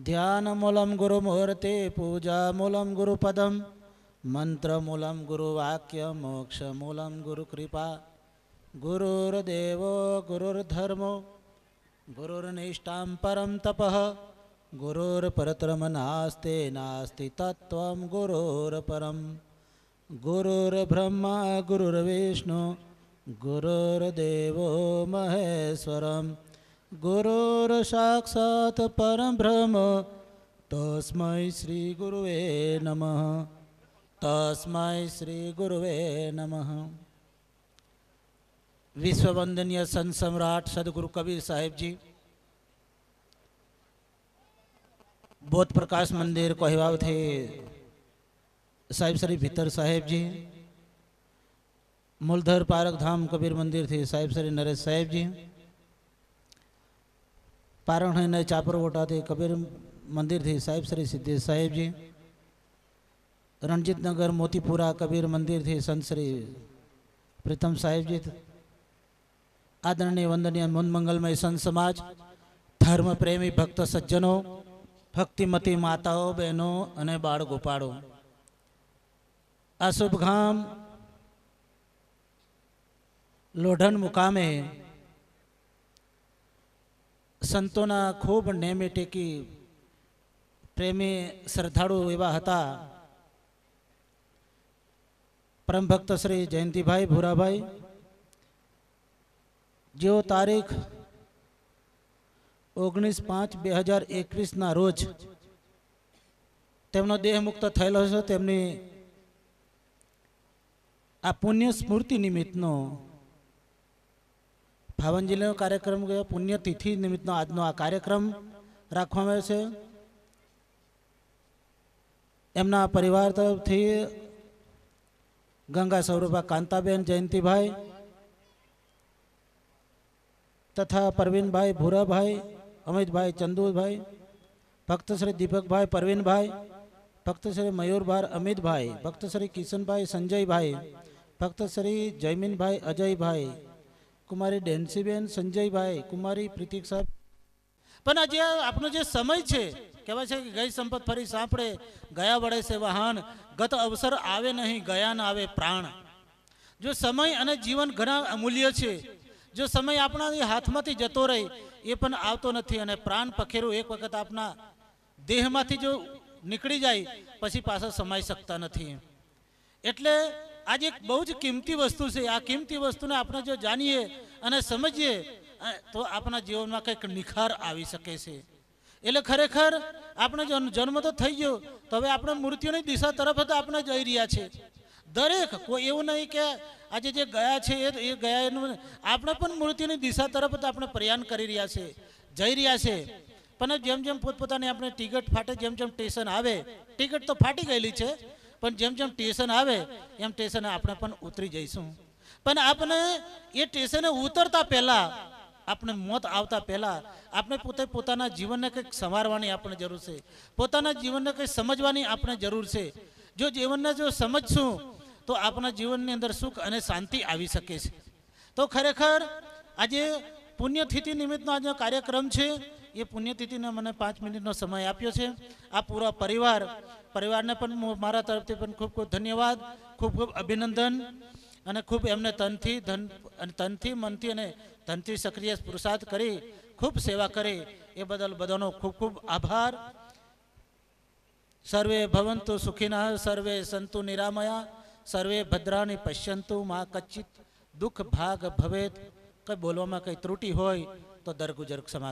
ध्यानमूलं गुरुमुहूर्ते पूजामूलं गुरुपदं मंत्रमूलं गुरुवाक्य मोक्षमूलं गुरुकृपा गुरुर्देवो गुरुर्धर्मो गुरुर्निष्ठां परं तपः गुरुर्परतरं नास्ति नास्ति तत्त्वं गुरुर्परं गुरुर्ब्रह्मा गुरुर्विष्णु गुरुर्देवो महेश्वरं गुरुर्साक्षात् परं ब्रह्म तस्मै श्री गुरुवे नमः तस्मै श्री गुरुवे नमः। विश्ववंदनीय संत सम्राट सदगुरु कबीर साहेब जी बोध प्रकाश मंदिर कोहिवाव थे साहिब श्री भीतर साहेब जी मूलधर पारक धाम कबीर मंदिर थे साहिब श्री नरेश साहेब जी पारण ने चापरकोटा थे कबीर मंदिर थी साहिब श्री सिद्धेश साहेब जी रणजीत नगर मोतीपुरा कबीर मंदिर थी संत श्री प्रीतम साहेब जी आदरणीय वंदनीय मंगलमय संत समाज धर्म प्रेमी भक्त सज्जनों भक्तिमती माताओं बहनों अने बाळ गोपाळो आ शुभ गाम लोढन मुकामे संतोना खूब नेमे टेकी प्रेमी श्रद्धाळु एवा हता परम भक्त श्री जयंतीभाई भूराभाई जो तारीख 19/5/2021 ना रोज तेमनो देह मुक्त थयेलो छे तेमनी आ पुण्य स्मृति निमित्तनो भावन जिल्लानो कार्यक्रम गयो पुण्यतिथि निमित्तनो आजनो आ कार्यक्रम राखवामां आव्यो छे। एमना परिवार तरफथी गंगा सौरभा कांताबेन जयंतीभाई तथा परवीन भाई भूरा भाई अमित भाई चंदू भाई भक्त श्री दीपक भाई परवीन भाई भक्त श्री मयूर भाई अमित भाई भक्त श्री किशन भाई संजय भाई भक्त श्री जयमीन भाई अजय भाई कुमारी डेन्सीबेन संजय भाई कुमारी प्रीतिक साहब पण आज आपनो जे समय छे कहेवाय छे कि गई संपत फरी सापड़े गया वड़े से वाहन गत अवसर आवे नहीं गया न आवे प्राण। जो समय अने जीवन घणा अमूल्य छे जो समय अपना हाथमांथी जतो रहे ये पण आवतो नथी अने प्राण पखेरु एक वखत अपना देहमांथी जो निकली जाए पछी पाछा समाई सकता नथी। एटले आज एक बहु ज किंमती वस्तु है। आ किंमती वस्तु ने आपने जो जानीए अने समझीए तो अपना जीवन में कंईक निखार आवी सके छे। एटले खरेखर आपणे जन्म तो थई गयो तो हवे आपणे मृत्युनी दिशा तरफ तो आपणे जई रह्या छे। दरेक कोई एवं नहीं कि आज जे गया छे ए गया आपणे पण मृत्युनी दिशा तरफ तो आपणे प्रयाण करी रह्या छे जई रह्या छे। पण जेम जेम पोतपोतानी आपणे टिकट फाटे जेम जेम स्टेशन आवे टिकट तो फाटी गयेली छे पण जेम जेम स्टेशन आवे एम स्टेशन आपणे पण उतरी जईशुं। पण आपणे ए स्टेशने उतरता पहेला आपने मौत आवता पहला आपने पोते पोताना जीवन ने कंईक संवारवानी आपने जरूर है। पोताना जीवन ने कंई समझवानी आपने जरूर है। जो जीवन ने जो समझशुं तो आपना जीवन ने अंदर सुख अने शांति आवी सके छे। तो खरेखर आज पुण्यतिथि निमित्तनो आज कार्यक्रम है ये पुण्यतिथि ने मने 5 मिनिटनो समय आप्यो छे। आ पूरा परिवार ने पण मारा तरफथी पण खूब खूब धन्यवाद खूब खूब अभिनंदन अने खूब एमने तनथी मनथी अने धनथी सक्रिय पुरुषार्थ करी खूब सेवा करे ए बदल बधानो खूब खूब आभार। सर्वे भवन्तु सुखिनः सर्वे सन्तु निरामया सर्वे भद्राणि पश्यन्तु मा कच्चित् दुख भाग भवेत्। कई बोलवामां कई त्रुटि होय तो दरगुजर क्षमा